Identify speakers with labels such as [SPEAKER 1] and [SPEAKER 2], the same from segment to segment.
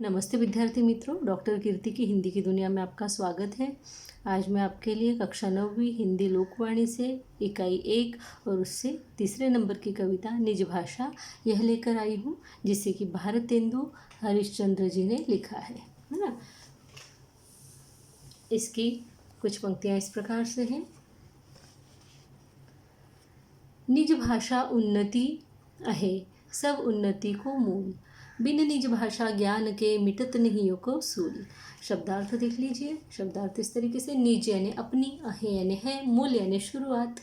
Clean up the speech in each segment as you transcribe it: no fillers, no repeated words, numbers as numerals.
[SPEAKER 1] नमस्ते विद्यार्थी मित्रों, डॉक्टर कीर्ति की हिंदी की दुनिया में आपका स्वागत है। आज मैं आपके लिए कक्षा 9वीं हिंदी लोकवाणी से इकाई 1 और उससे तीसरे नंबर की कविता निज भाषा यह लेकर आई हूँ, जिसे कि भारतेंदु हरिश्चंद्र जी ने लिखा है ना। इसकी कुछ पंक्तियाँ इस प्रकार से हैं। निज भाषा उन्नति आहे, सब उन्नति को मूल, बिन निज भाषा ज्ञान के मिटत नहीं को सूल। शब्दार्थ देख लीजिए। शब्दार्थ इस तरीके से, निज यानी अपनी, अहे यानी है, मूल यानी शुरुआत,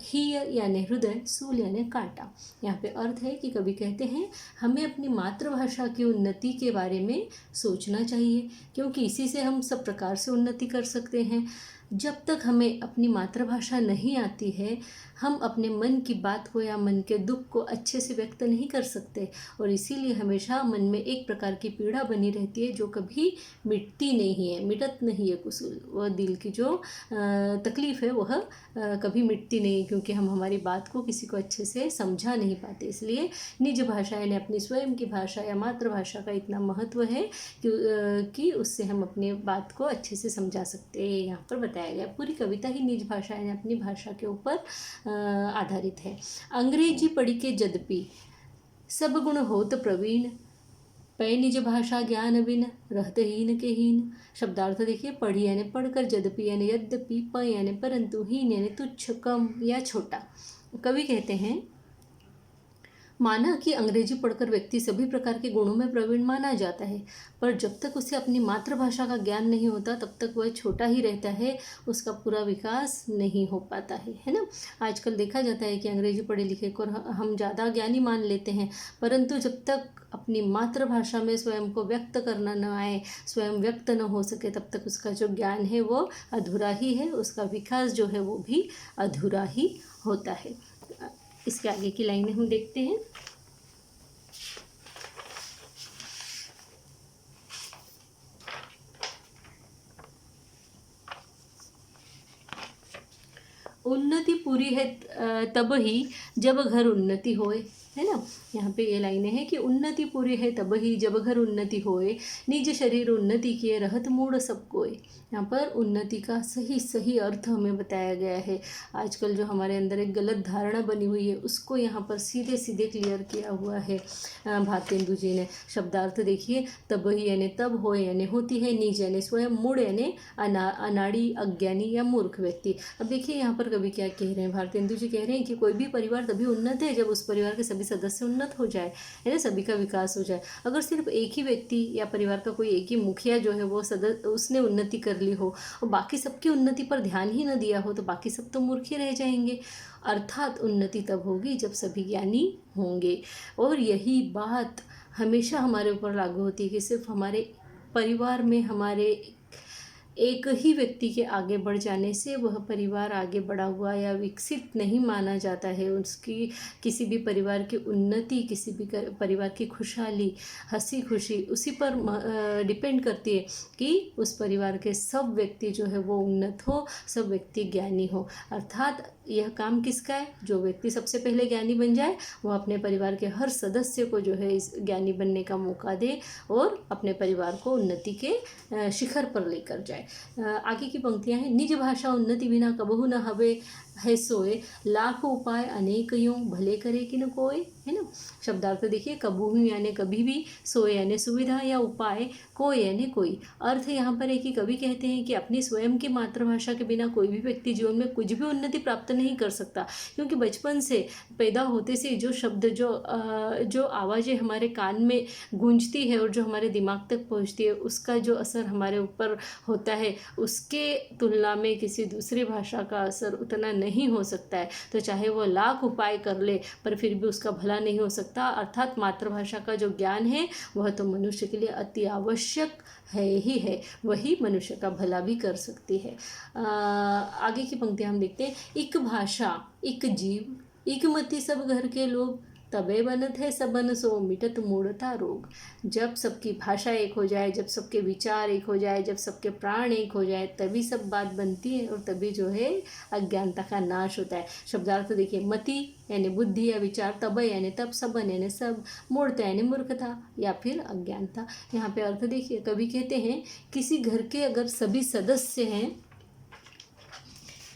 [SPEAKER 1] ही यानी हृदय, सूल यानी कांटा। यहाँ पे अर्थ है कि कवि कहते हैं हमें अपनी मातृभाषा की उन्नति के बारे में सोचना चाहिए, क्योंकि इसी से हम सब प्रकार से उन्नति कर सकते हैं। जब तक हमें अपनी मातृभाषा नहीं आती है, हम अपने मन की बात को या मन के दुख को अच्छे से व्यक्त नहीं कर सकते, और इसीलिए हमेशा मन में एक प्रकार की पीड़ा बनी रहती है जो कभी मिटती नहीं है, मिटत नहीं है कुसूल। वह दिल की जो तकलीफ़ है वह कभी मिटती नहीं, क्योंकि हम हमारी बात को किसी को अच्छे से समझा नहीं पाते। इसलिए निज भाषा यानी अपनी स्वयं की भाषा या मातृभाषा का इतना महत्व है कि उससे हम अपनी बात को अच्छे से समझा सकते हैं। यहाँ पर बताया गया, पूरी कविता ही निज भाषा यानी अपनी भाषा के ऊपर आधारित है। अंग्रेजी पढ़ी के यद्यपि सब गुण होत प्रवीण, पै निज भाषा ज्ञान बिन रहते हीन के हीन। शब्दार्थ देखिए, पढ़ी यानी पढ़कर, यद्यपि यानी यद्यपि, प यानी परंतु, हीन यानी तुच्छ, कम या छोटा। कवि कहते हैं माना कि अंग्रेजी पढ़कर व्यक्ति सभी प्रकार के गुणों में प्रवीण माना जाता है, पर जब तक उसे अपनी मातृभाषा का ज्ञान नहीं होता तब तक वह छोटा ही रहता है, उसका पूरा विकास नहीं हो पाता है ना। आजकल देखा जाता है कि अंग्रेजी पढ़े लिखे को हम ज़्यादा ज्ञानी मान लेते हैं, परंतु जब तक अपनी मातृभाषा में स्वयं को व्यक्त करना न आए, स्वयं व्यक्त न हो सके, तब तक उसका जो ज्ञान है वो अधूरा ही है, उसका विकास जो है वो भी अधूरा ही होता है। इसके आगे की लाइनें हम देखते हैं। उन्नति पूरी है तब ही जब घर उन्नति होए, है ना। यहाँ पे ये लाइनें हैं कि उन्नति पूरी है तब ही जब घर उन्नति होए, निज शरीर उन्नति किए रहत मूढ़ सब कोय। यहाँ पर उन्नति का सही सही अर्थ हमें बताया गया है। आजकल जो हमारे अंदर एक गलत धारणा बनी हुई है, उसको यहाँ पर सीधे सीधे क्लियर किया हुआ है भारतेंदु जी ने। शब्दार्थ देखिए, तब ही यानी तब, होए यानी होती है, निज यानी स्वयं, मूढ़ यानी अनाड़ी, अज्ञानी या मूर्ख व्यक्ति। अब देखिए यहाँ पर कवि क्या कह रहे हैं, भारतेंदु जी कह रहे हैं कि कोई भी परिवार तभी उन्नत है जब उस परिवार के सभी सदस्य उन्नत हो जाए, है ना, सभी का विकास हो जाए। अगर सिर्फ एक ही व्यक्ति या परिवार का कोई एक ही मुखिया जो है वो उसने उन्नति कर ली हो और बाकी सबकी उन्नति पर ध्यान ही न दिया हो, तो बाकी सब तो मूर्ख ही रह जाएंगे। अर्थात उन्नति तब होगी जब सभी ज्ञानी होंगे। और यही बात हमेशा हमारे ऊपर लागू होती है कि सिर्फ हमारे परिवार में हमारे एक ही व्यक्ति के आगे बढ़ जाने से वह परिवार आगे बढ़ा हुआ या विकसित नहीं माना जाता है। उसकी किसी भी परिवार की उन्नति, किसी भी परिवार की खुशहाली, हंसी खुशी उसी पर डिपेंड करती है कि उस परिवार के सब व्यक्ति जो है वो उन्नत हो, सब व्यक्ति ज्ञानी हो। अर्थात यह काम किसका है? जो व्यक्ति सबसे पहले ज्ञानी बन जाए वह अपने परिवार के हर सदस्य को जो है इस ज्ञानी बनने का मौका दे और अपने परिवार को उन्नति के शिखर पर लेकर जाए। आगे की पंक्तियां हैं, निज भाषा उन्नति बिना कबहु न हवे है सोए, लाख उपाय अनेक यूं भले करे कि न कोय, है ना। शब्दार्थ देखिए, कबहु यानी कभी भी, सोए यानी सुविधा या उपाय, कोय यानी कोई। अर्थ यहाँ पर है कि कवि कहते हैं कि अपनी स्वयं की मातृभाषा के बिना कोई भी व्यक्ति जीवन में कुछ भी उन्नति प्राप्त नहीं कर सकता, क्योंकि बचपन से पैदा होते से जो शब्द जो आवाज़ें हमारे कान में गूंजती है और जो हमारे दिमाग तक पहुँचती है, उसका जो असर हमारे ऊपर होता है, उसके तुलना में किसी दूसरी भाषा का असर उतना नहीं हो सकता है। तो चाहे वो लाख उपाय कर ले पर फिर भी उसका भला नहीं हो सकता। अर्थात मातृभाषा का जो ज्ञान है वह तो मनुष्य के लिए अति आवश्यक है ही है, वही मनुष्य का भला भी कर सकती है। आगे की पंक्तियां हम देखते हैं, एक भाषा एक जीव, एक मति सब घर के लोग, तबे बनत है सबन सो मिटत मूढ़ता रोग। जब सबकी भाषा एक हो जाए, जब सबके विचार एक हो जाए, जब सबके प्राण एक हो जाए, तभी सब बात बनती है और तभी जो है अज्ञानता का नाश होता है। शब्दार्थ देखिए, मति यानी बुद्धि या विचार, तब यानी तब, सबन यानी सब, मूढ़ता यानी मूर्खता या फिर अज्ञानता। यहाँ पे अर्थ देखिए, कवि कहते हैं किसी घर के अगर सभी सदस्य हैं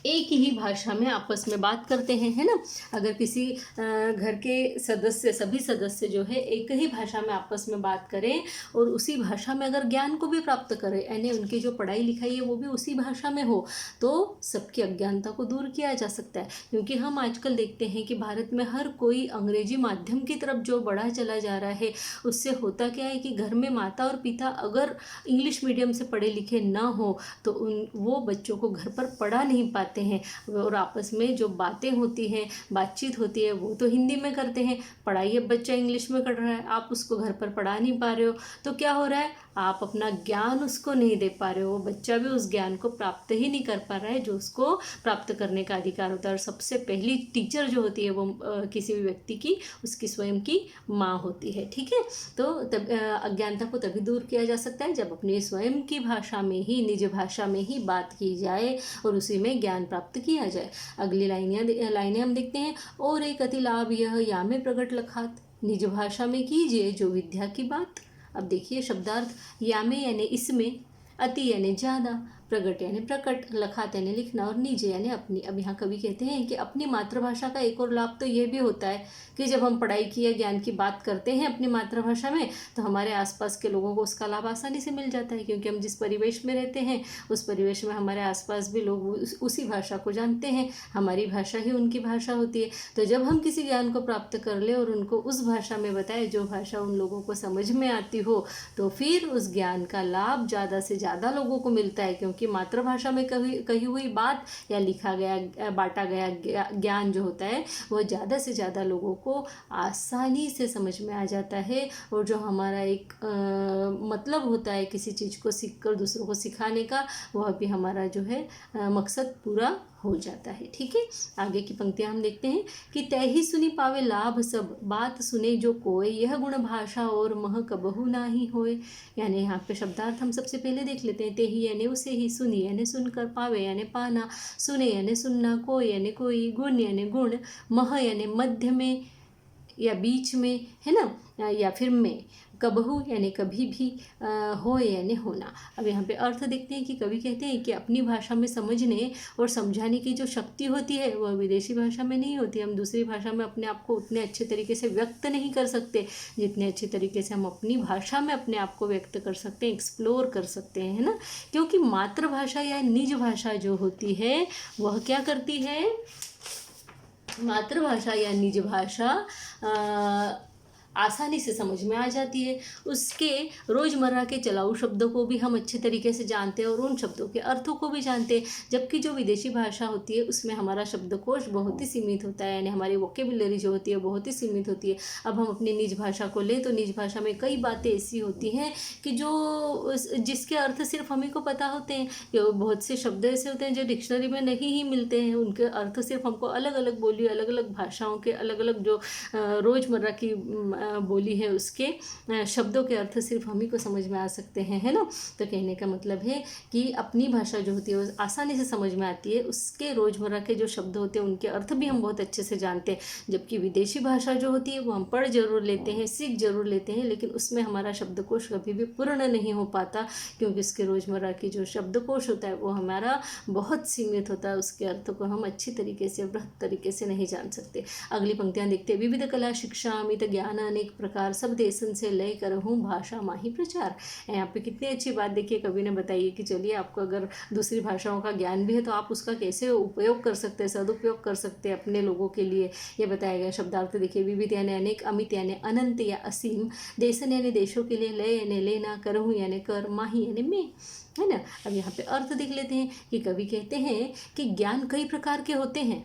[SPEAKER 1] एक ही भाषा में आपस में बात करते हैं, है ना। अगर किसी घर के सदस्य, सभी सदस्य जो है एक ही भाषा में आपस में बात करें और उसी भाषा में अगर ज्ञान को भी प्राप्त करें, यानी उनकी जो पढ़ाई लिखाई है वो भी उसी भाषा में हो, तो सबकी अज्ञानता को दूर किया जा सकता है। क्योंकि हम आजकल देखते हैं कि भारत में हर कोई अंग्रेजी माध्यम की तरफ जो बढ़ा चला जा रहा है, उससे होता क्या है कि घर में माता और पिता अगर इंग्लिश मीडियम से पढ़े लिखे ना हो तो वो बच्चों को घर पर पढ़ा नहीं पाते हैं और आपस में जो बातें होती हैं, बातचीत होती है, वो तो हिंदी में करते हैं। पढ़ाई अब बच्चा इंग्लिश में कर रहा है, आप उसको घर पर पढ़ा नहीं पा रहे हो, तो क्या हो रहा है, आप अपना ज्ञान उसको नहीं दे पा रहे हो। बच्चा भी उस ज्ञान को प्राप्त ही नहीं कर पा रहा है जो उसको प्राप्त करने का अधिकार होता है। और सबसे पहली टीचर जो होती है वो किसी भी व्यक्ति की उसकी स्वयं की माँ होती है, ठीक है। तो तब अज्ञानता को तभी दूर किया जा सकता है जब अपनी स्वयं की भाषा में ही, निज भाषा में ही बात की जाए और उसी में ज्ञान प्राप्त किया जाए। अगली लाइनें हम देखते हैं। और एक अति लाभ यह या में प्रकट लखात, निज भाषा में कीजिए जो विद्या की बात। अब देखिए शब्दार्थ, या में यानी इसमें, अति यानी ज़्यादा, प्रगट यानी प्रकट, लखात यानी लिखना और निज यानी अपनी। अब यहाँ कवि कहते हैं कि अपनी मातृभाषा का एक और लाभ तो ये भी होता है कि जब हम पढ़ाई की या ज्ञान की बात करते हैं अपनी मातृभाषा में तो हमारे आसपास के लोगों को उसका लाभ आसानी से मिल जाता है। क्योंकि हम जिस परिवेश में रहते हैं उस परिवेश में हमारे आसपास भी लोग उसी भाषा को जानते हैं, हमारी भाषा ही उनकी भाषा होती है। तो जब हम किसी ज्ञान को प्राप्त कर ले और उनको उस भाषा में बताए जो भाषा उन लोगों को समझ में आती हो, तो फिर उस ज्ञान का लाभ ज़्यादा से ज़्यादा लोगों को मिलता है। क्योंकि मातृभाषा में कही हुई बात या लिखा गया, बांटा गया ज्ञान जो होता है वो ज़्यादा से ज़्यादा लोगों को आसानी से समझ में आ जाता है। और जो हमारा एक मतलब होता है किसी चीज़ को सीखकर दूसरों को सिखाने का, वह भी हमारा जो है मकसद पूरा हो जाता है, ठीक है। आगे की पंक्तियां हम देखते हैं कि तय ही सुनी पावे लाभ सब, बात सुने जो कोय, यह गुण भाषा और मह कबहु नाही होय। यानी यहाँ पे शब्दार्थ हम सबसे पहले देख लेते हैं। ते ही यानी उसे ही, सुनी यानी सुनकर, पावे यानी पाना, सुने यानी सुनना, कोय यानी कोई, गुण यानी गुण, मह यानी मध्य में या बीच में, है ना, या फिर में, कबहू यानी कभी भी, हो यानी होना। अब यहाँ पे अर्थ देखते हैं कि कवि कहते हैं कि अपनी भाषा में समझने और समझाने की जो शक्ति होती है वह विदेशी भाषा में नहीं होती। हम दूसरी भाषा में अपने आप को उतने अच्छे तरीके से व्यक्त नहीं कर सकते जितने अच्छे तरीके से हम अपनी भाषा में अपने आप को व्यक्त कर सकते हैं, एक्सप्लोर कर सकते हैं, है ना। क्योंकि मातृभाषा या निज भाषा जो होती है वह क्या करती है, मातृभाषा या निज भाषा आसानी से समझ में आ जाती है। उसके रोज़मर्रा के चलाऊ शब्दों को भी हम अच्छे तरीके से जानते हैं और उन शब्दों के अर्थों को भी जानते हैं। जबकि जो विदेशी भाषा होती है उसमें हमारा शब्दकोश बहुत ही सीमित होता है, यानी हमारी वोकेबुलरी जो होती है बहुत ही सीमित होती है। अब हम अपनी निज भाषा को लें तो निज भाषा में कई बातें ऐसी होती हैं कि जो जिसके अर्थ सिर्फ हमें को पता होते हैं। बहुत से शब्द ऐसे होते हैं जो डिक्शनरी में नहीं ही मिलते हैं, उनके अर्थ सिर्फ हमको अलग अलग बोली, अलग अलग भाषाओं के अलग अलग जो रोज़मर्रा की बोली है उसके शब्दों के अर्थ सिर्फ हम ही को समझ में आ सकते हैं, है ना। तो कहने का मतलब है कि अपनी भाषा जो होती है वो आसानी से समझ में आती है, उसके रोज़मर्रा के जो शब्द होते हैं उनके अर्थ भी हम बहुत अच्छे से जानते हैं। जबकि विदेशी भाषा जो होती है वो हम पढ़ जरूर लेते हैं, सीख जरूर लेते हैं, लेकिन उसमें हमारा शब्दकोश कभी भी पूर्ण नहीं हो पाता। क्योंकि उसके रोज़मर्रा की जो शब्दकोश होता है वो हमारा बहुत सीमित होता है, उसके अर्थ को हम अच्छी तरीके से, वृहत तरीके से नहीं जान सकते। अगली पंक्तियाँ देखते हैं। विविध कला शिक्षा अमित ज्ञान अनेक प्रकार, सब देशन से लय करहूँ भाषा माही प्रचार। यहाँ पे कितनी अच्छी बात देखिए कवि ने बताई कि चलिए आपको अगर दूसरी भाषाओं का ज्ञान भी है तो आप उसका कैसे उपयोग कर सकते हैं, सदुपयोग कर सकते हैं अपने लोगों के लिए, ये बताया गया। शब्दार्थ देखिए। विविध यानी अनेक, अमित यानी अनंत या असीम, देशन यानी देशों के लिए, लय यानी लेना, करहूँ यानी कर, माही यानी में, है ना। अब यहाँ पे अर्थ देख लेते हैं कि कवि कहते हैं कि ज्ञान कई प्रकार के होते हैं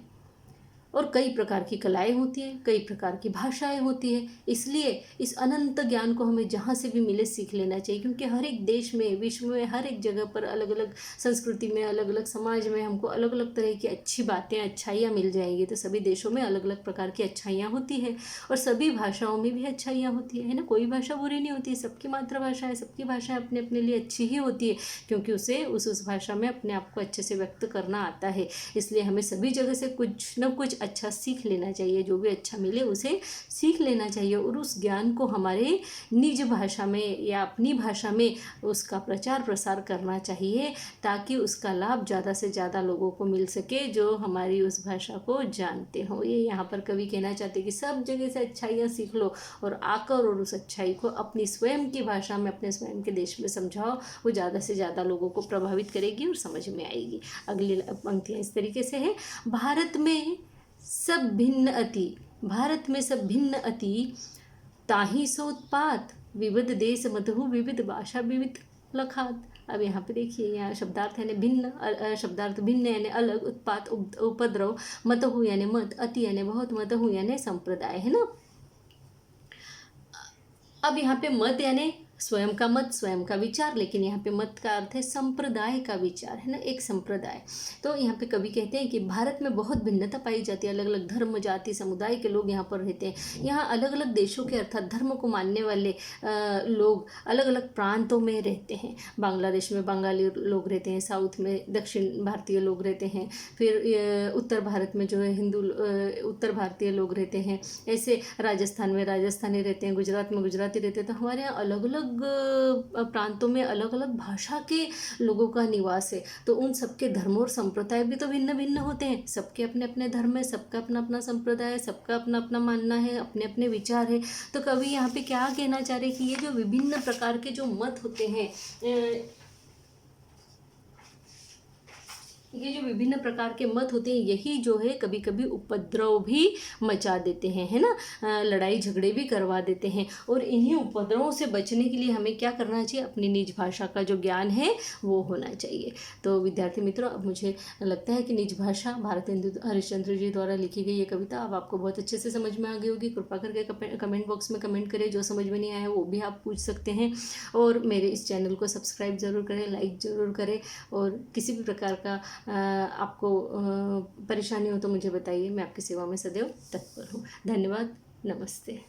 [SPEAKER 1] और कई प्रकार की कलाएं होती हैं, कई प्रकार की भाषाएं होती हैं। इसलिए इस अनंत ज्ञान को हमें जहाँ से भी मिले सीख लेना चाहिए, क्योंकि हर एक देश में, विश्व में, हर एक जगह पर, अलग अलग संस्कृति में, अलग अलग समाज में हमको अलग अलग तरह की अच्छी बातें, अच्छाइयाँ मिल जाएंगी। तो सभी देशों में अलग अलग प्रकार की अच्छाइयाँ होती हैं और सभी भाषाओं में भी अच्छाइयाँ होती है ना। कोई भाषा बुरी नहीं होती है, सबकी मातृभाषा है, सबकी भाषा अपने अपने लिए अच्छी ही होती है, क्योंकि उसे उस भाषा में अपने आप को अच्छे से व्यक्त करना आता है। इसलिए हमें सभी जगह से कुछ न कुछ अच्छा सीख लेना चाहिए, जो भी अच्छा मिले उसे सीख लेना चाहिए और उस ज्ञान को हमारे निज भाषा में या अपनी भाषा में उसका प्रचार प्रसार करना चाहिए, ताकि उसका लाभ ज़्यादा से ज़्यादा लोगों को मिल सके जो हमारी उस भाषा को जानते हो। ये यहाँ पर कवि कहना चाहते कि सब जगह से अच्छाइयाँ सीख लो और आकर और उस अच्छाई को अपनी स्वयं की भाषा में, अपने स्वयं के देश में समझाओ। वो ज़्यादा से ज़्यादा लोगों को प्रभावित करेगी और समझ में आएगी। अगली पंक्तियाँ इस तरीके से है। भारत में सब भिन्न अति, भारत में सब भिन्न अति, ताहि सोत्पात, विविध देश मतहु विविध भाषा विविध लखात। अब यहाँ पे देखिए, यहाँ शब्दार्थ यानी भिन्न, शब्दार्थ भिन्न यानी अलग, उत्पात उपद्रव, मतहु यानी मत, अति यानी बहुत, मतहु यानी संप्रदाय, है ना। अब यहाँ पे मत यानी स्वयं का मत, स्वयं का विचार, लेकिन यहाँ पे मत का अर्थ है संप्रदाय का विचार, है ना, एक संप्रदाय। तो यहाँ पे कवि कहते हैं कि भारत में बहुत भिन्नता पाई जाती है, अलग अलग धर्म, जाति, समुदाय के लोग यहाँ पर रहते हैं। यहाँ अलग अलग देशों के अर्थात धर्म को मानने वाले लोग अलग अलग प्रांतों में रहते हैं। बांग्लादेश में बंगाली लोग रहते हैं, साउथ में दक्षिण भारतीय लोग रहते हैं, फिर उत्तर भारत में जो है हिंदू उत्तर भारतीय लोग रहते हैं, ऐसे राजस्थान में राजस्थानी रहते हैं, गुजरात में गुजराती रहते हैं। तो हमारे यहाँ अलग अलग प्रांतों में अलग अलग भाषा के लोगों का निवास है। तो उन सबके धर्म और संप्रदाय भी तो भिन्न भिन्न होते हैं, सबके अपने अपने धर्म है, सबका अपना अपना संप्रदाय है, सबका अपना अपना मानना है, अपने अपने विचार है। तो कवि यहाँ पे क्या कहना चाह रहे हैं कि ये जो विभिन्न प्रकार के जो मत होते हैं, ये जो विभिन्न प्रकार के मत होते हैं, यही जो है कभी कभी उपद्रव भी मचा देते हैं, है ना, लड़ाई झगड़े भी करवा देते हैं। और इन्हीं उपद्रवों से बचने के लिए हमें क्या करना चाहिए, अपनी निज भाषा का जो ज्ञान है वो होना चाहिए। तो विद्यार्थी मित्रों, अब मुझे लगता है कि निज भाषा भारतेंदु हरिश्चंद्र जी द्वारा लिखी गई ये कविता अब आपको बहुत अच्छे से समझ में आ गई होगी। कृपा करके कमेंट बॉक्स में कमेंट करें, जो समझ में नहीं आया वो भी आप पूछ सकते हैं। और मेरे इस चैनल को सब्सक्राइब ज़रूर करें, लाइक ज़रूर करें, और किसी भी प्रकार का आपको परेशानी हो तो मुझे बताइए, मैं आपकी सेवा में सदैव तत्पर हूँ। धन्यवाद, नमस्ते।